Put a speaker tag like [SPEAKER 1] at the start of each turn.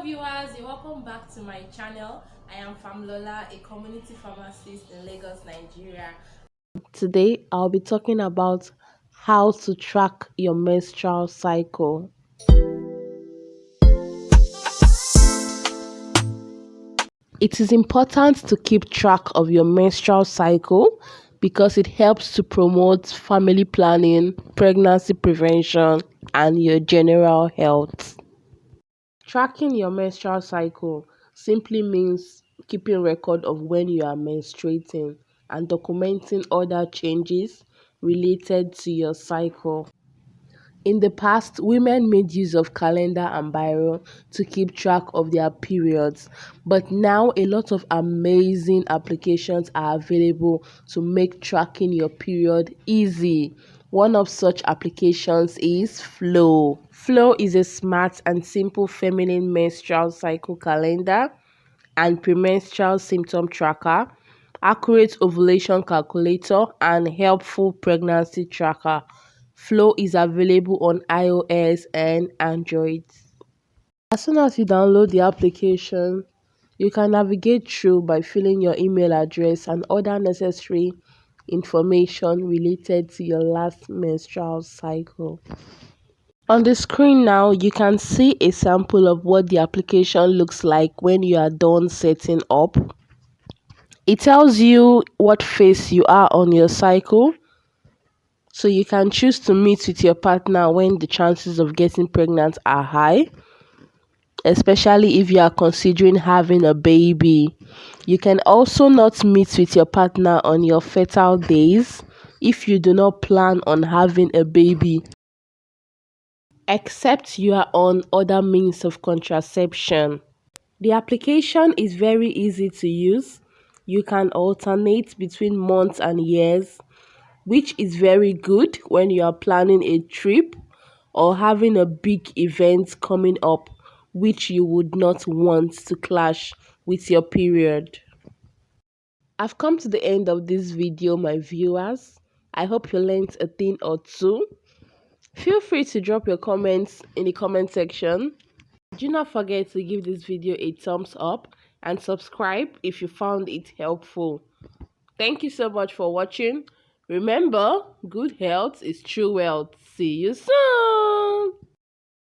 [SPEAKER 1] viewers, welcome back to my channel. I am Pharm Lola, a community pharmacist in Lagos, Nigeria. Today I'll be talking about how to track your menstrual cycle. It is important to keep track of your menstrual cycle because it helps to promote family planning, pregnancy prevention, and your general health. Tracking your menstrual cycle simply means keeping record of when you are menstruating and documenting other changes related to your cycle. In the past, women made use of calendar and biro to keep track of their periods, but now a lot of amazing applications are available to make tracking your period easy. One of such applications is FLO. FLO is a smart and simple feminine menstrual cycle calendar and premenstrual symptom tracker, accurate ovulation calculator, and helpful pregnancy tracker. FLO is available on iOS and Android. As soon as you download the application, you can navigate through by filling your email address and other necessary information related to your last menstrual cycle. On the screen now, you can see a sample of what the application looks like when you are done setting up. It tells you what phase you are on your cycle, so you can choose to meet with your partner when the chances of getting pregnant are high, especially if you are considering having a baby. You can also not meet with your partner on your fertile days if you do not plan on having a baby, except you are on other means of contraception. The application is very easy to use. You can alternate between months and years, which is very good when you are planning a trip or having a big event coming up which you would not want to clash with your period. I've come to the end of this video, my viewers. I hope you learned a thing or two. Feel free to drop your comments in the comment section. Do not forget to give this video a thumbs up and subscribe if you found it helpful. Thank you so much for watching. Remember, good health is true wealth. See you soon.